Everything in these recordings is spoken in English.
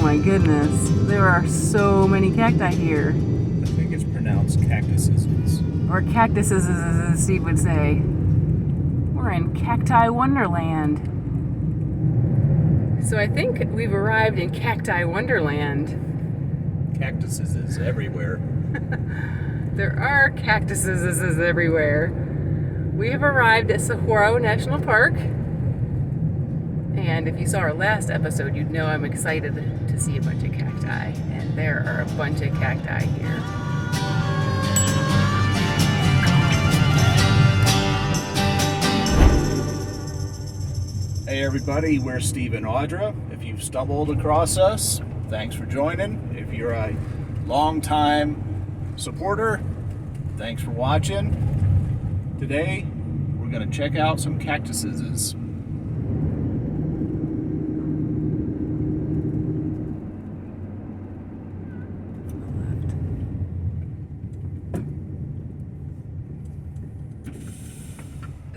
my goodness. There are so many cacti here. I think it's pronounced cactuses. Or cactuses, as Steve would say. We're in Cacti Wonderland. So I think we've arrived in Cacti Wonderland. Cactuses is everywhere. There are cactuses everywhere. We have arrived at Saguaro National Park. And if you saw our last episode, you'd know I'm excited to see a bunch of cacti. And there are a bunch of cacti here. Hey everybody, we're Steve and Audra. If you've stumbled across us, thanks for joining. If you're a long-time supporter, thanks for watching. Today, we're going to check out some cactuses.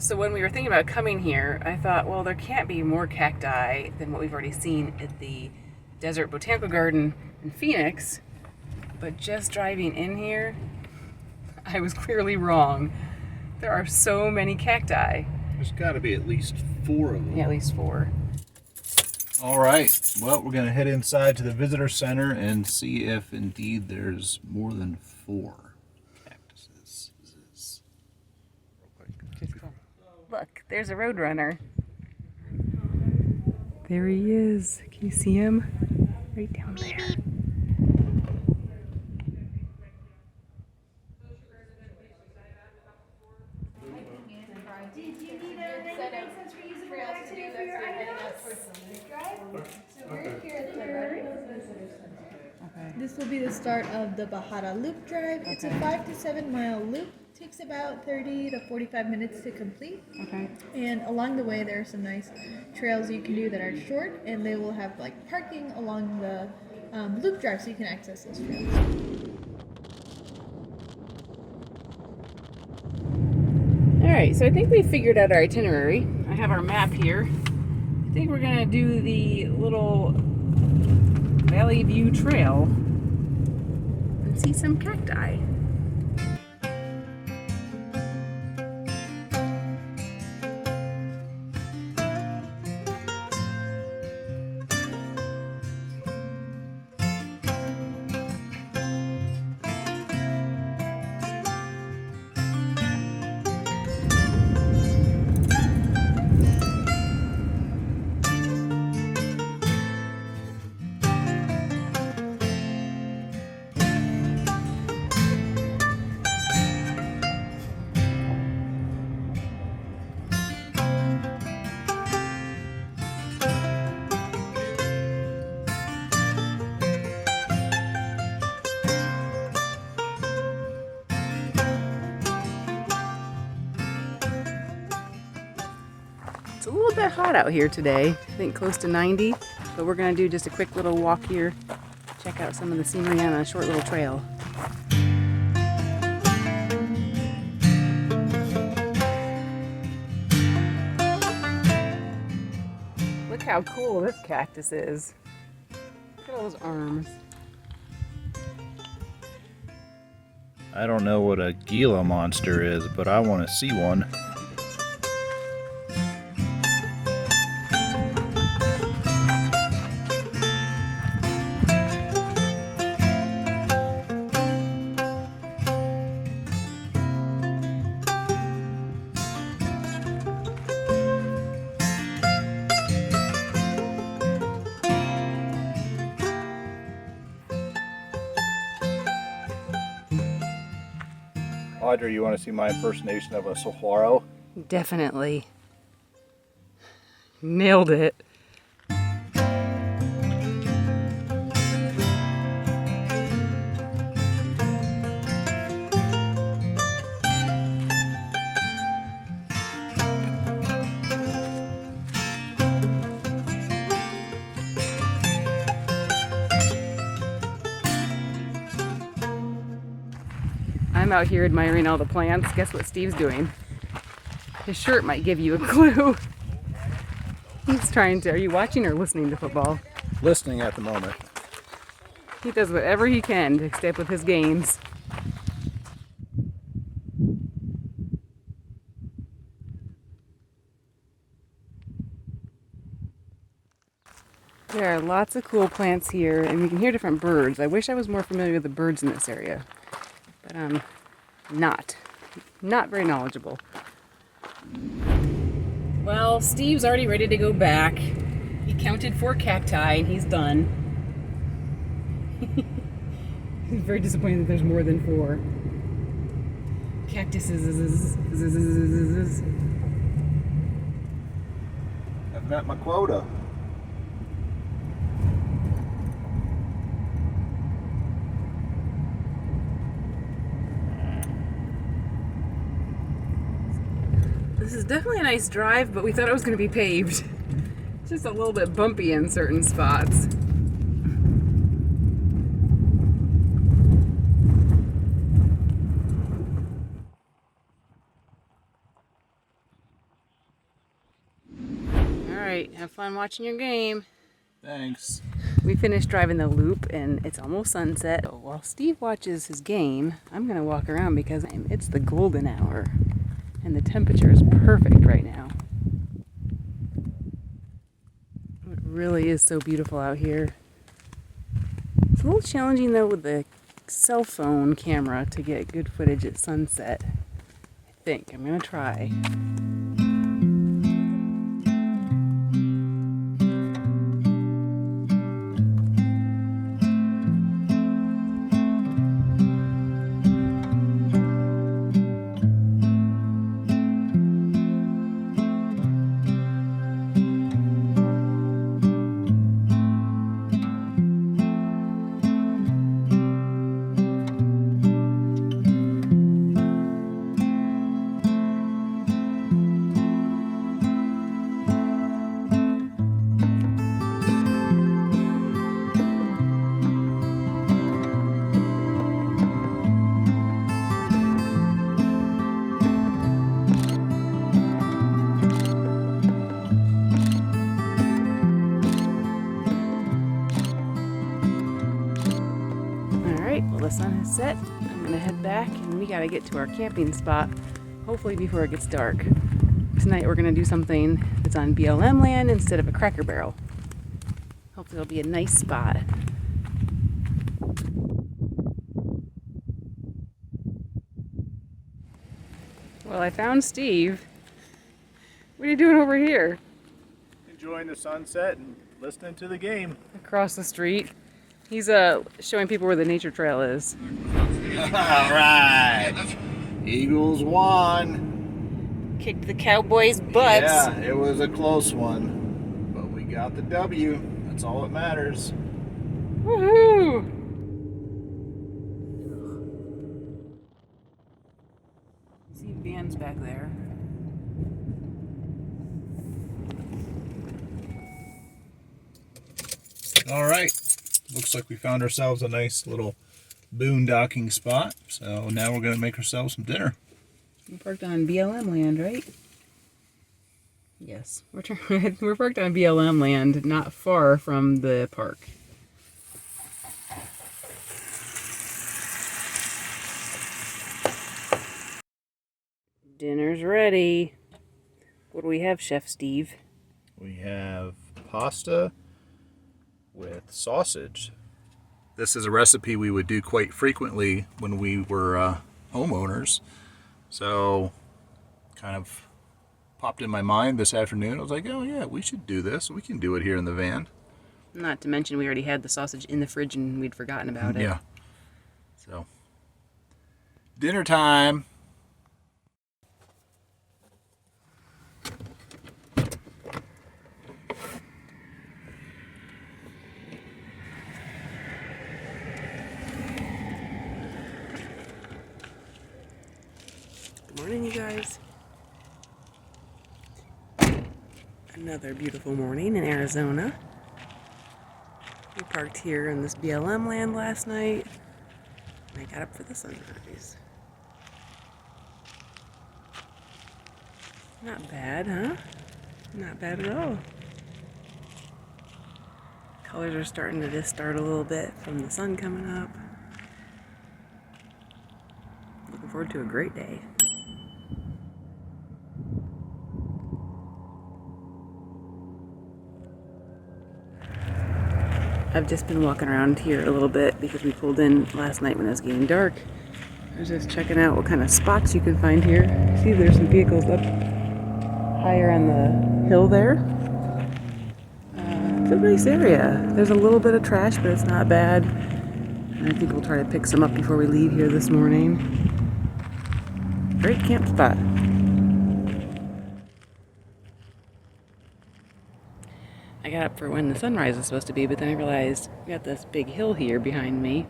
So when we were thinking about coming here, I thought, well, there can't be more cacti than what we've already seen at the Desert Botanical Garden in Phoenix. But just driving in here, I was clearly wrong. There are so many cacti. There's got to be at least 4 of them. Yeah, at least 4. All right. Well, we're going to head inside to the visitor center and see if indeed there's more than 4 cactuses. Look, there's a roadrunner. There he is. Can you see him? Right down there. This will be the start of the Bajada Loop Drive. It's a 5 to 7 mile loop. Takes about 30 to 45 minutes to complete. Okay. And along the way, there are some nice trails you can do that are short, and they will have like parking along the loop drive, so you can access those trails. All right, so I think we figured out our itinerary. I have our map here. I think we're gonna do the little Valley View Trail and see some cacti. It's a little bit hot out here today, I think close to 90, but we're gonna do just a quick little walk here, check out some of the scenery on a short little trail. Look how cool this cactus is. Look at all those arms. I don't know what a Gila monster is, but I want to see one. Audra, you want to see my impersonation of a saguaro? Definitely. Nailed it. I'm out here admiring all the plants. Guess what Steve's doing? His shirt might give you a clue. He's trying to, are you watching or listening to football? Listening at the moment. He does whatever he can to stay up with his gains. There are lots of cool plants here, and we can hear different birds. I wish I was more familiar with the birds in this area, but I'm not very knowledgeable. Well, Steve's already ready to go back. He counted 4 cacti, and he's done. He's very disappointed that there's more than 4 cactuses. I've met my quota. This is definitely a nice drive, but we thought it was going to be paved. It's just a little bit bumpy in certain spots. Alright, have fun watching your game. Thanks. We finished driving the loop and it's almost sunset. So while Steve watches his game, I'm going to walk around because it's the golden hour. And the temperature is perfect right now. It really is so beautiful out here. It's a little challenging though with the cell phone camera to get good footage at sunset. I think. I'm gonna try. Well, the sun has set. I'm gonna head back and we gotta get to our camping spot, hopefully before it gets dark. Tonight we're gonna do something that's on BLM land instead of a Cracker Barrel. Hopefully it'll be a nice spot. Well, I found Steve. What are you doing over here? Enjoying the sunset and listening to the game. Across the street. He's showing people where the nature trail is. All right. Eagles won. Kicked the Cowboys' butts. Yeah, it was a close one. But we got the W. That's all that matters. Woohoo! See vans back there. All right. Looks like we found ourselves a nice little boondocking spot. So now we're going to make ourselves some dinner. We're parked on BLM land, right? Yes. We're parked on BLM land, not far from the park. Dinner's ready. What do we have, Chef Steve? We have pasta with sausage. This is a recipe we would do quite frequently when we were homeowners. So kind of popped in my mind this afternoon. I was like, oh yeah, we should do this. We can do it here in the van. Not to mention we already had the sausage in the fridge and we'd forgotten about it. Yeah. So dinner time. Good morning, you guys. Another beautiful morning in Arizona. We parked here in this BLM land last night. And I got up for the sunrise. Not bad, huh? Not bad at all. Colors are starting to just start a little bit from the sun coming up. Looking forward to a great day. I've just been walking around here a little bit because we pulled in last night when it was getting dark. I was just checking out what kind of spots you can find here. See, there's some vehicles up higher on the hill there. It's a nice area. There's a little bit of trash, but it's not bad. And I think we'll try to pick some up before we leave here this morning. Great camp spot. I got up for when the sunrise is supposed to be, but then I realized we got this big hill here behind me,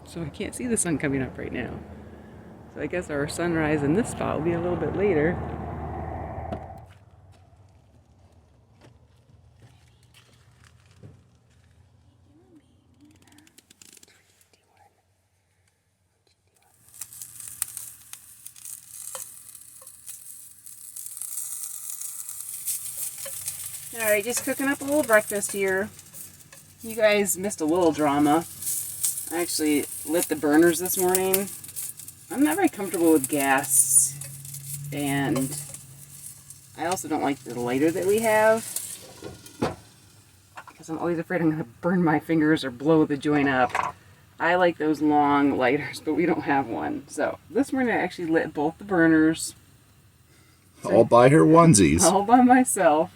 so I can't see the sun coming up right now. So I guess our sunrise in this spot will be a little bit later. Alright, just cooking up a little breakfast here. You guys missed a little drama. I actually lit the burners this morning. I'm not very comfortable with gas, and I also don't like the lighter that we have because I'm always afraid I'm going to burn my fingers or blow the joint up. I like those long lighters, but we don't have one. So this morning I actually lit both the burners. All by her onesies. All by myself.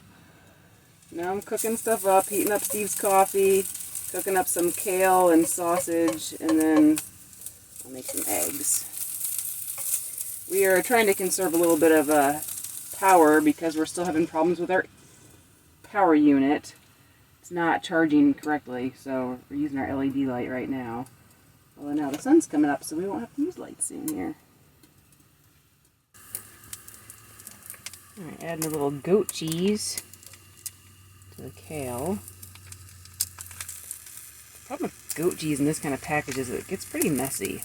Now I'm cooking stuff up, heating up Steve's coffee, cooking up some kale and sausage, and then I'll make some eggs. We are trying to conserve a little bit of power because we're still having problems with our power unit. It's not charging correctly, so we're using our LED light right now. Well, now the sun's coming up, so we won't have to use lights soon here. Alright, adding a little goat cheese to the kale. The problem with goat cheese in this kind of package is it gets pretty messy.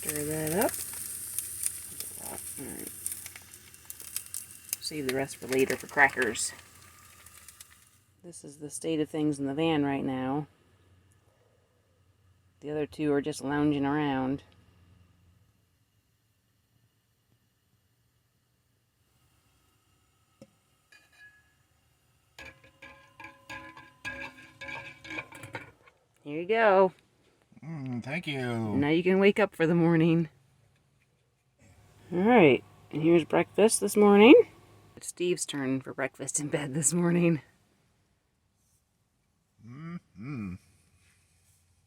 Stir that up. Alright. Save the rest for later for crackers. This is the state of things in the van right now. The other two are just lounging around. Here you go. Thank you. Now you can wake up for the morning. Alright, and here's breakfast this morning. It's Steve's turn for breakfast in bed this morning.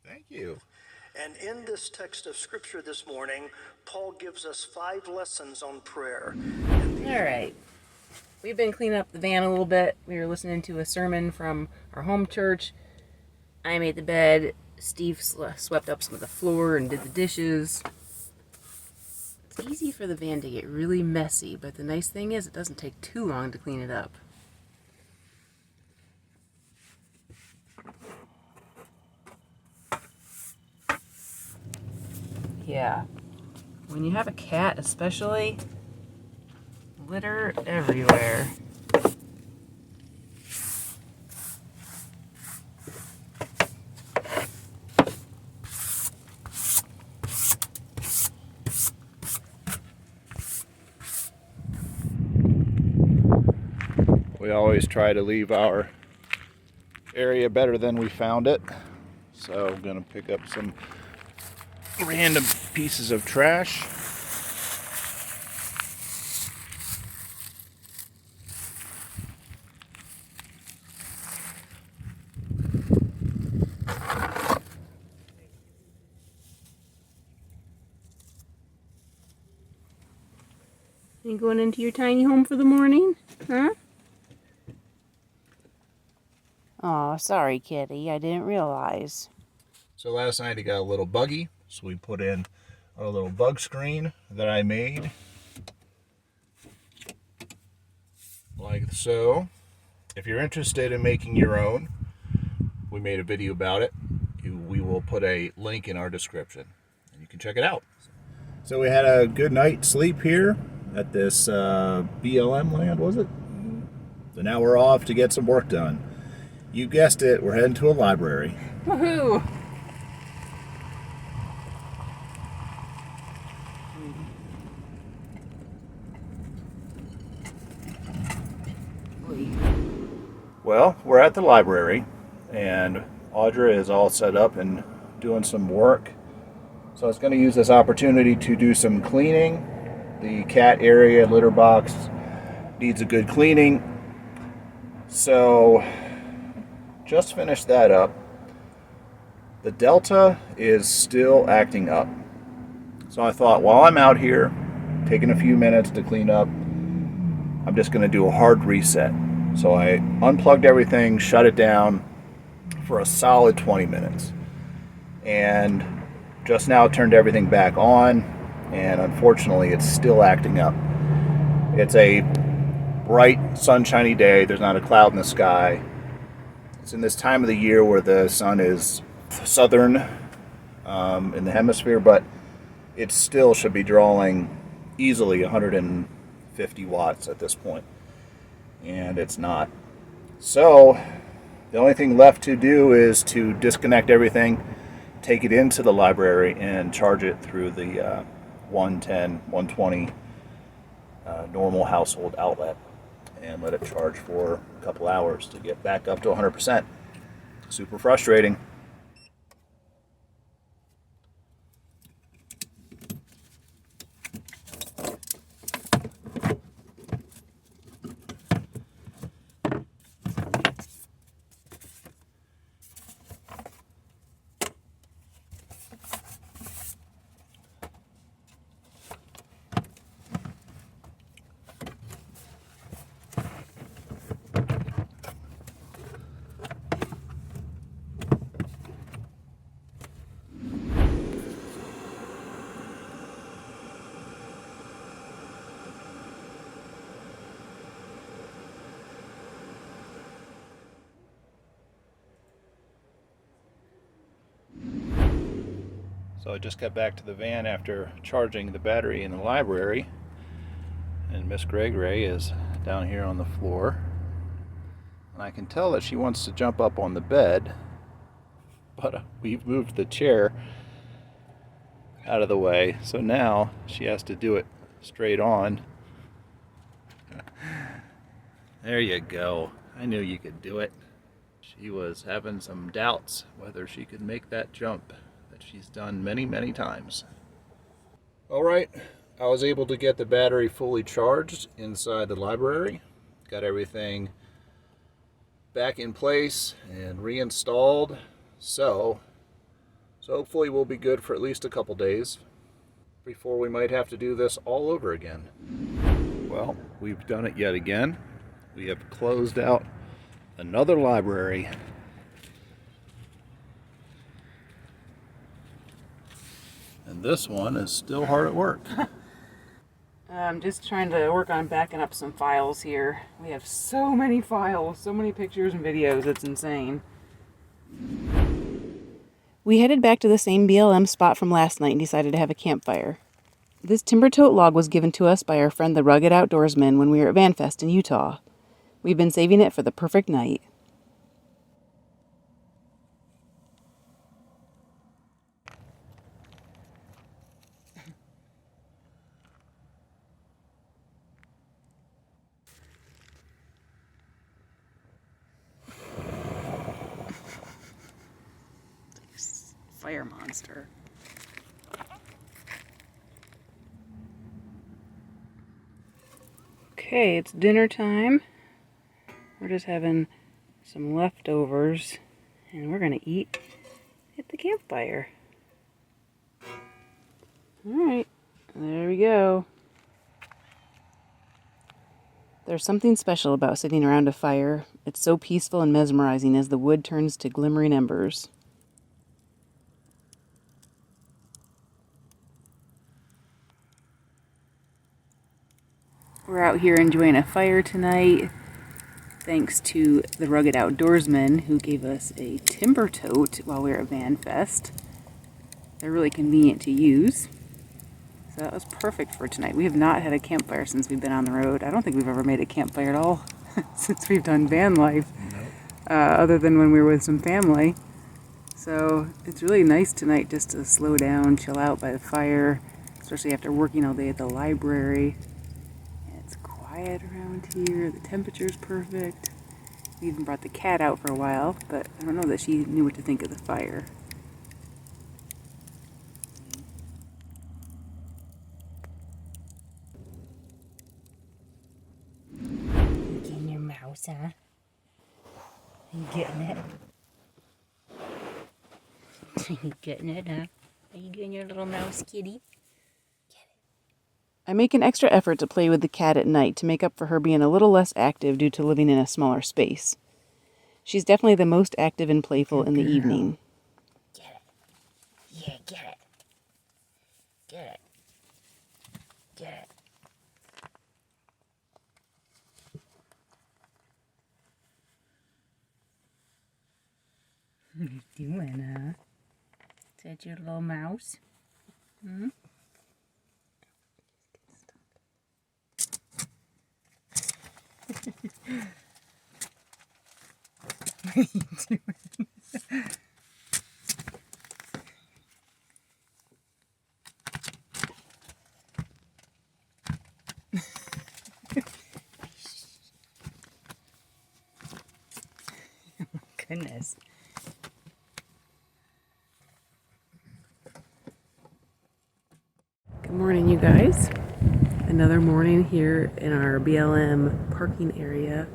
Thank you. And in this text of scripture this morning, Paul gives us 5 lessons on prayer. Alright, we've been cleaning up the van a little bit. We were listening to a sermon from our home church. I made the bed. Steve swept up some of the floor and did the dishes. It's easy for the van to get really messy, but the nice thing is it doesn't take too long to clean it up. Yeah. When you have a cat especially, litter everywhere. We always try to leave our area better than we found it. So I'm going to pick up some random pieces of trash. You going into your tiny home for the morning? Huh? Oh, sorry, kitty. I didn't realize. So last night he got a little buggy, so we put in a little bug screen that I made. Like so. If you're interested in making your own, we made a video about it. We will put a link in our description, and you can check it out. So we had a good night's sleep here at this BLM land, was it? So now we're off to get some work done. You guessed it, we're heading to a library. Woohoo! Well, we're at the library, and Audra is all set up and doing some work. So I was going to use this opportunity to do some cleaning. The cat area, litter box, needs a good cleaning. So just finished that up. The Delta is still acting up. So I thought, while I'm out here taking a few minutes to clean up, I'm just going to do a hard reset. So I unplugged everything, shut it down for a solid 20 minutes. And just now turned everything back on, and unfortunately it's still acting up. It's a bright, sunshiny day. There's not a cloud in the sky. It's in this time of the year where the sun is southern in the hemisphere, but it still should be drawing easily 150 watts at this point. And it's not. So the only thing left to do is to disconnect everything, take it into the library, and charge it through the 110, 120 normal household outlet, and let it charge for a couple hours to get back up to 100%. Super frustrating. So I just got back to the van after charging the battery in the library, and Miss Gregory is down here on the floor. And I can tell that she wants to jump up on the bed, but we've moved the chair out of the way, so now she has to do it straight on. There you go. I knew you could do it. She was having some doubts whether she could make that jump that she's done many, many times. Alright, I was able to get the battery fully charged inside the library. Got everything back in place and reinstalled. So hopefully we'll be good for at least a couple days before we might have to do this all over again. Well, we've done it yet again. We have closed out another library. And this one is still hard at work. I'm just trying to work on backing up some files here. We have so many files, so many pictures and videos, it's insane. We headed back to the same BLM spot from last night and decided to have a campfire. This TimberTote log was given to us by our friend the Rugged Outdoorsman when we were at VanFest in Utah. We've been saving it for the perfect night. Fire monster. Okay, it's dinner time. We're just having some leftovers and we're gonna eat at the campfire. Alright, there we go. There's something special about sitting around a fire. It's so peaceful and mesmerizing as the wood turns to glimmering embers. We're out here enjoying a fire tonight, thanks to the Rugged Outdoorsman who gave us a TimberTote while we were at VanFest. They're really convenient to use. So that was perfect for tonight. We have not had a campfire since we've been on the road. I don't think we've ever made a campfire at all since we've done van life, other than when we were with some family. So it's really nice tonight just to slow down, chill out by the fire, especially after working all day at the library. And it's quiet around here, the temperature's perfect. We even brought the cat out for a while, but I don't know that she knew what to think of the fire. Getting your mouse, huh? Are you getting it? Are you getting it, huh? Are you getting your little mouse kitty? I make an extra effort to play with the cat at night to make up for her being a little less active due to living in a smaller space. She's definitely the most active and playful in the evening. Get it. Yeah, get it. Get it. Get it. What are you doing, huh? Is that your little mouse? Hmm? What are you doing? Oh my goodness. Good morning, you guys. Another morning here in our BLM parking area.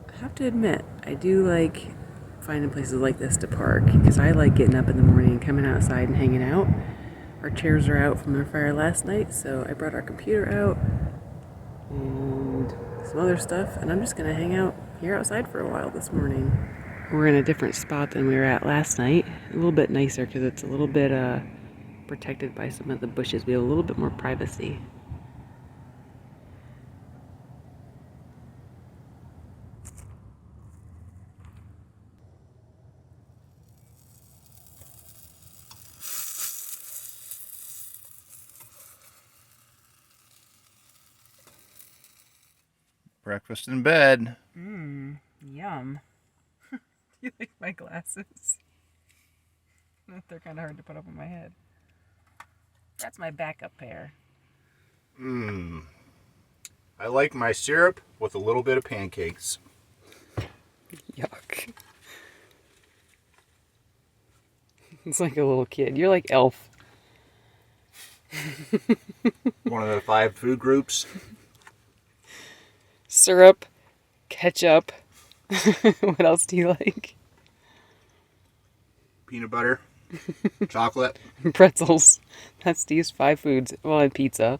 I have to admit, I do like finding places like this to park because I like getting up in the morning and coming outside and hanging out. Our chairs are out from our fire last night, so I brought our computer out and some other stuff, and I'm just gonna hang out here outside for a while this morning. We're in a different spot than we were at last night. A little bit nicer because it's a little bit protected by some of the bushes. We have a little bit more privacy. Breakfast in bed. Yum. Do you like my glasses? They're kind of hard to put up on my head. That's my backup pair. I like my syrup with a little bit of pancakes. Yuck. It's like a little kid. You're like Elf. One of the 5 food groups. Syrup, ketchup. What else do you like? Peanut butter. Chocolate. Pretzels. That's Steve's 5 foods. Well, and pizza.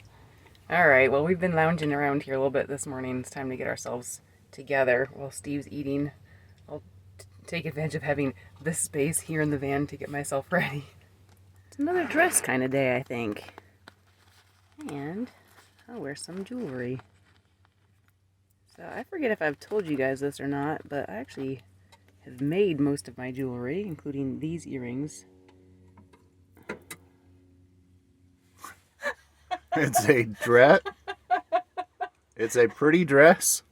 Alright, well, we've been lounging around here a little bit this morning. It's time to get ourselves together while Steve's eating. I'll take advantage of having this space here in the van to get myself ready. It's another dress kind of day, I think. And I'll wear some jewelry. So I forget if I've told you guys this or not, but I actually have made most of my jewelry, including these earrings. It's a dress. It's a pretty dress.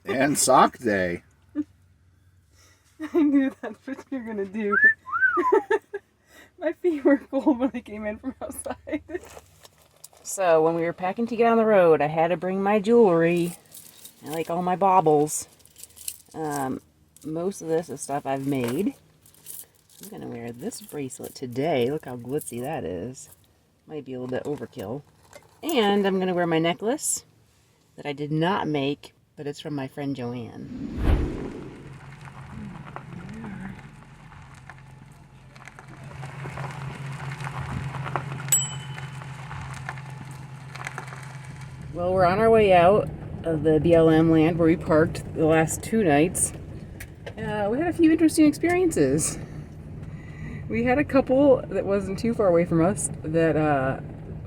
And sock day. I knew that's what you were gonna do. My feet were cold when I came in from outside. So when we were packing to get on the road, I had to bring my jewelry. I like all my baubles. Most of this is stuff I've made. I'm gonna wear this bracelet today. Look how glitzy that is. Might be a little bit overkill. And I'm gonna wear my necklace that I did not make, but it's from my friend Joanne. Well, we're on our way out of the BLM land where we parked the last 2 nights. We had a few interesting experiences. We had a couple that wasn't too far away from us that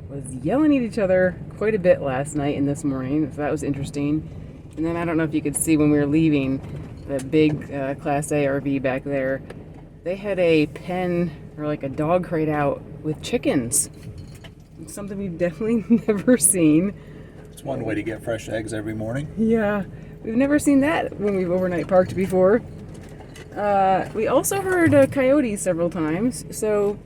was yelling at each other quite a bit last night and this morning, so that was interesting. And then I don't know if you could see when we were leaving the big Class A RV back there, they had a pen or like a dog crate out with chickens. It's something we've definitely never seen. It's one way to get fresh eggs every morning. Yeah, we've never seen that when we've overnight parked before. We also heard coyotes several times, so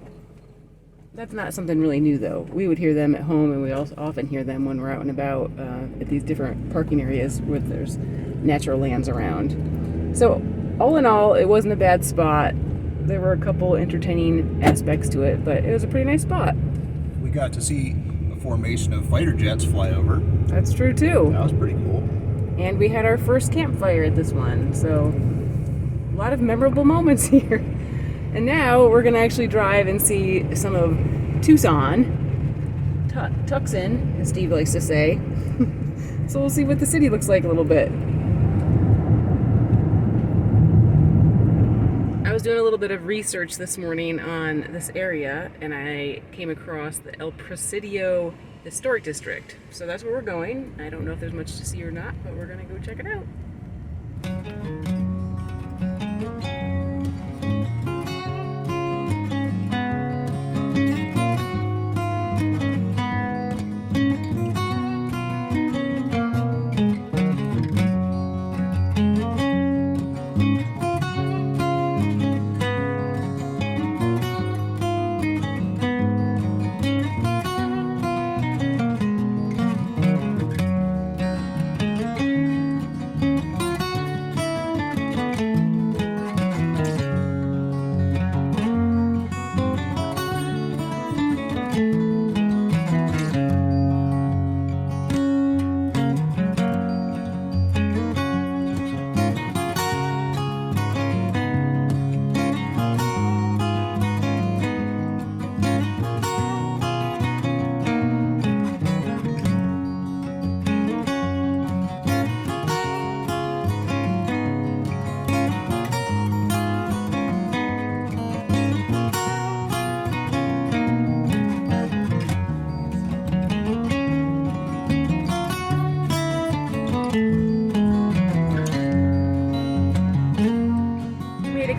that's not something really new though. We would hear them at home, and we also often hear them when we're out and about at these different parking areas where there's natural lands around. So all in all, it wasn't a bad spot. There were a couple entertaining aspects to it, but it was a pretty nice spot. We got to see a formation of fighter jets fly over. That's true too. That was pretty cool. And we had our first campfire at this one, so a lot of memorable moments here. And now we're gonna actually drive and see some of Tucson, Tucson, as Steve likes to say. So we'll see what the city looks like a little bit. I was doing a little bit of research this morning on this area, and I came across the El Presidio Historic District. So that's where we're going. I don't know if there's much to see or not, but we're gonna go check it out.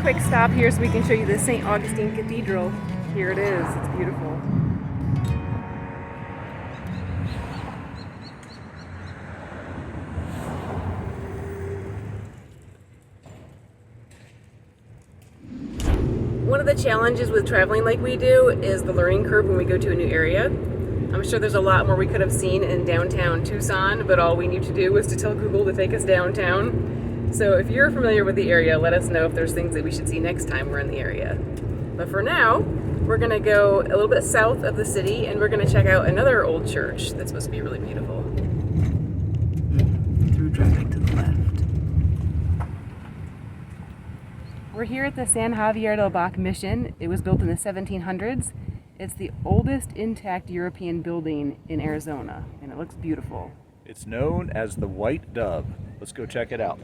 Quick stop here so we can show you the St. Augustine Cathedral. Here it is. It's beautiful. One of the challenges with traveling like we do is the learning curve when we go to a new area. I'm sure there's a lot more we could have seen in downtown Tucson, but all we need to do was to tell Google to take us downtown. So if you're familiar with the area, let us know if there's things that we should see next time we're in the area. But for now, we're gonna go a little bit south of the city, and we're gonna check out another old church that's supposed to be really beautiful. Through traffic to the left. We're here at the San Xavier del Bac Mission. It was built in the 1700s. It's the oldest intact European building in Arizona, and it looks beautiful. It's known as the White Dove. Let's go check it out.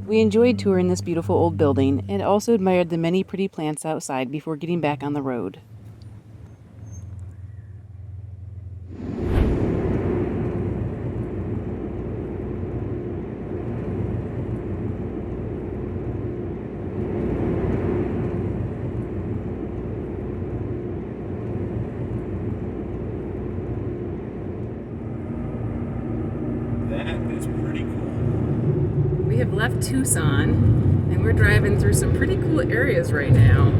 We enjoyed touring this beautiful old building and also admired the many pretty plants outside before getting back on the road. is pretty cool. We have left Tucson and we're driving through some pretty cool areas right now.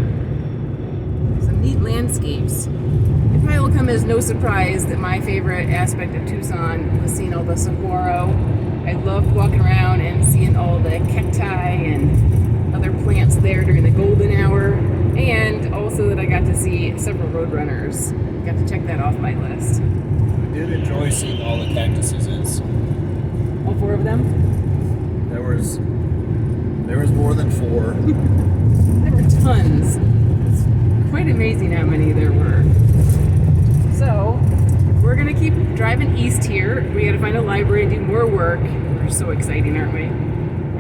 Some neat landscapes. It probably will come as no surprise that my favorite aspect of Tucson was seeing all the saguaro. I loved walking around and seeing all the cacti and other plants there during the golden hour, and also that I got to see several roadrunners. Got to check that off my list. I did enjoy seeing all the cactuses. All 4 of them? There was more than 4. There were tons. It's quite amazing how many there were. So, we're gonna keep driving east here. We gotta find a library and do more work. We're so exciting, aren't we?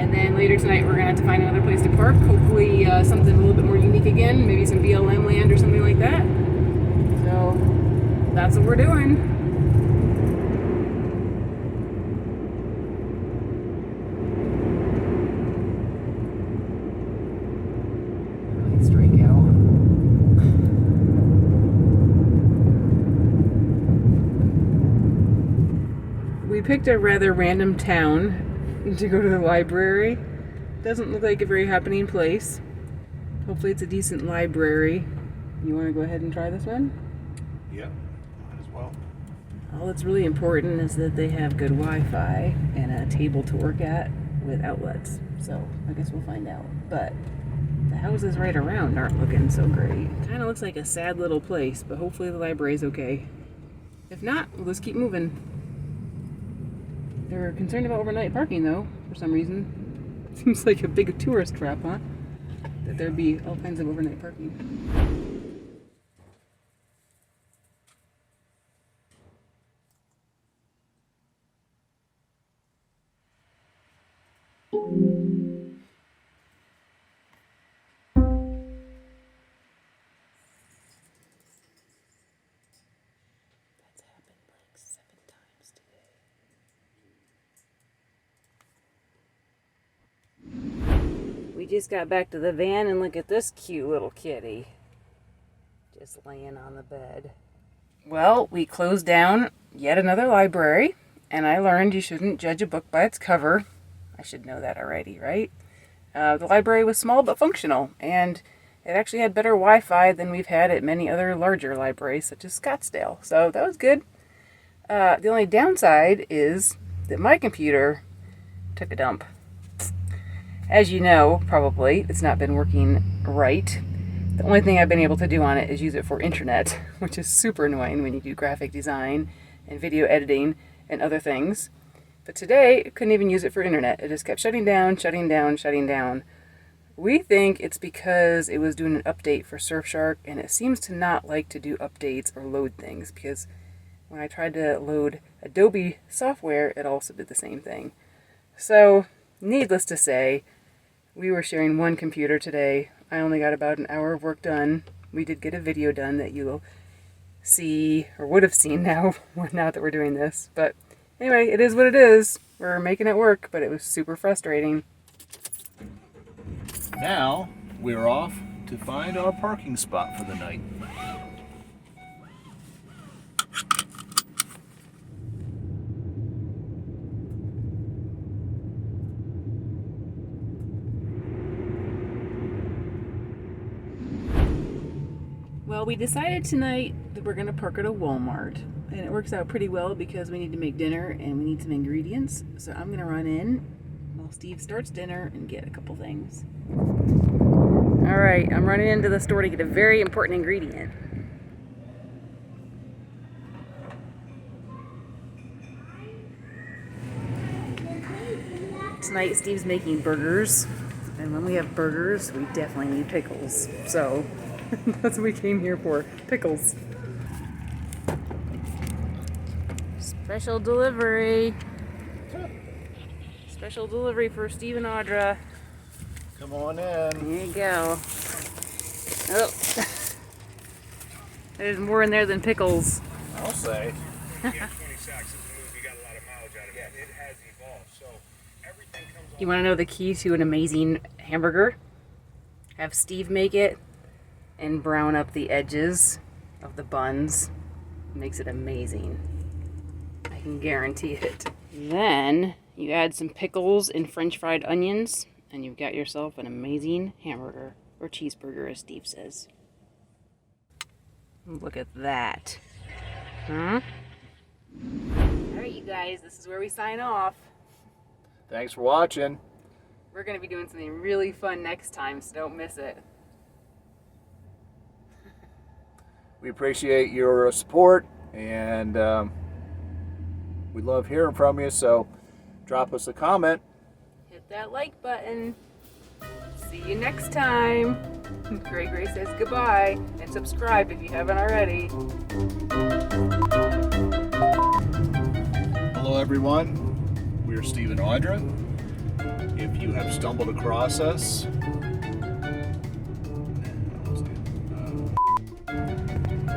And then later tonight, we're gonna have to find another place to park. Hopefully, something a little bit more unique again. Maybe some BLM land or something like that. So, that's what we're doing. Strike out. We picked a rather random town to go to the library. Doesn't look like a very happening place. Hopefully it's a decent library. You want to go ahead and try this one? Yep, might as well. All that's really important is that they have good Wi-Fi and a table to work at with outlets. So I guess we'll find out. But the houses right around aren't looking so great. Kind of looks like a sad little place, but hopefully the library's okay. If not, we'll just keep moving. They're concerned about overnight parking though, for some reason. Seems like a big tourist trap, huh? That there'd be all kinds of overnight parking. We just got back to the van and look at this cute little kitty. Just laying on the bed. Well, we closed down yet another library, and I learned you shouldn't judge a book by its cover. I should know that already, right? The library was small but functional, and it actually had better Wi-Fi than we've had at many other larger libraries, such as Scottsdale. So that was good. The only downside is that my computer took a dump. As you know, probably, it's not been working right. The only thing I've been able to do on it is use it for internet, which is super annoying when you do graphic design and video editing and other things. But today, I couldn't even use it for internet. It just kept shutting down, shutting down, shutting down. We think it's because it was doing an update for Surfshark, and it seems to not like to do updates or load things, because when I tried to load Adobe software, it also did the same thing. So, needless to say, we were sharing one computer today. I only got about an hour of work done. We did get a video done that you'll see, or would have seen now that we're doing this. But anyway, it is what it is. We're making it work, but it was super frustrating. Now, we're off to find our parking spot for the night. Well, we decided tonight that we're going to park at a Walmart, and it works out pretty well because we need to make dinner and we need some ingredients. So I'm going to run in while Steve starts dinner and get a couple things. All right, I'm running into the store to get a very important ingredient. Tonight Steve's making burgers, and when we have burgers, we definitely need pickles. So that's what we came here for, pickles. Special delivery. Special delivery for Steve and Audra. Come on in. There you go. Oh. There's more in there than pickles. I'll say. You want to know the key to an amazing hamburger? Have Steve make it and brown up the edges of the buns. Makes it amazing. I can guarantee it. Then You add some pickles and French fried onions, and you've got yourself an amazing hamburger, or cheeseburger as Steve says. Look at that. Huh? Alright you guys, this is where we sign off. Thanks for watching. We're going to be doing something really fun next time, so don't miss it. We appreciate your support, and we love hearing from you, so drop us a comment. Hit that like button. See you next time. Gray Gray says goodbye, and subscribe if you haven't already. Hello everyone, we're Steve and Audra. If you have stumbled across us,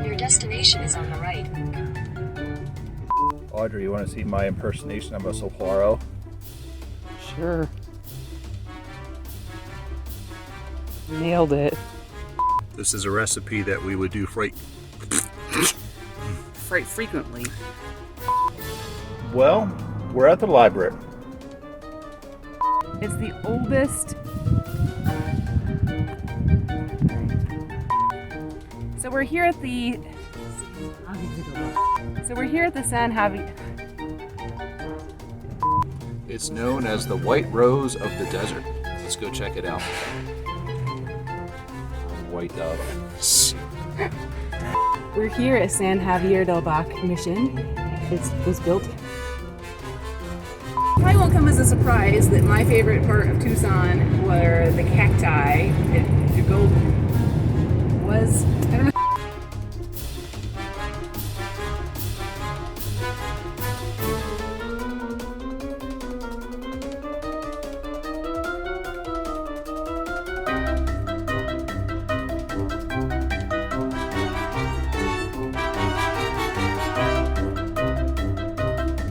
Your destination is on the right. Audra, you want to see my impersonation of a saguaro? Sure. Nailed it. This is a recipe that we would do Frequently. Well, we're at the library. It's the oldest. So we're here at the San Javier. It's known as the White Rose of the Desert. Let's go check it out. White dove. We're here at San Javier del Bac Mission. It was built. Probably won't come as a surprise that my favorite part of Tucson were the cacti.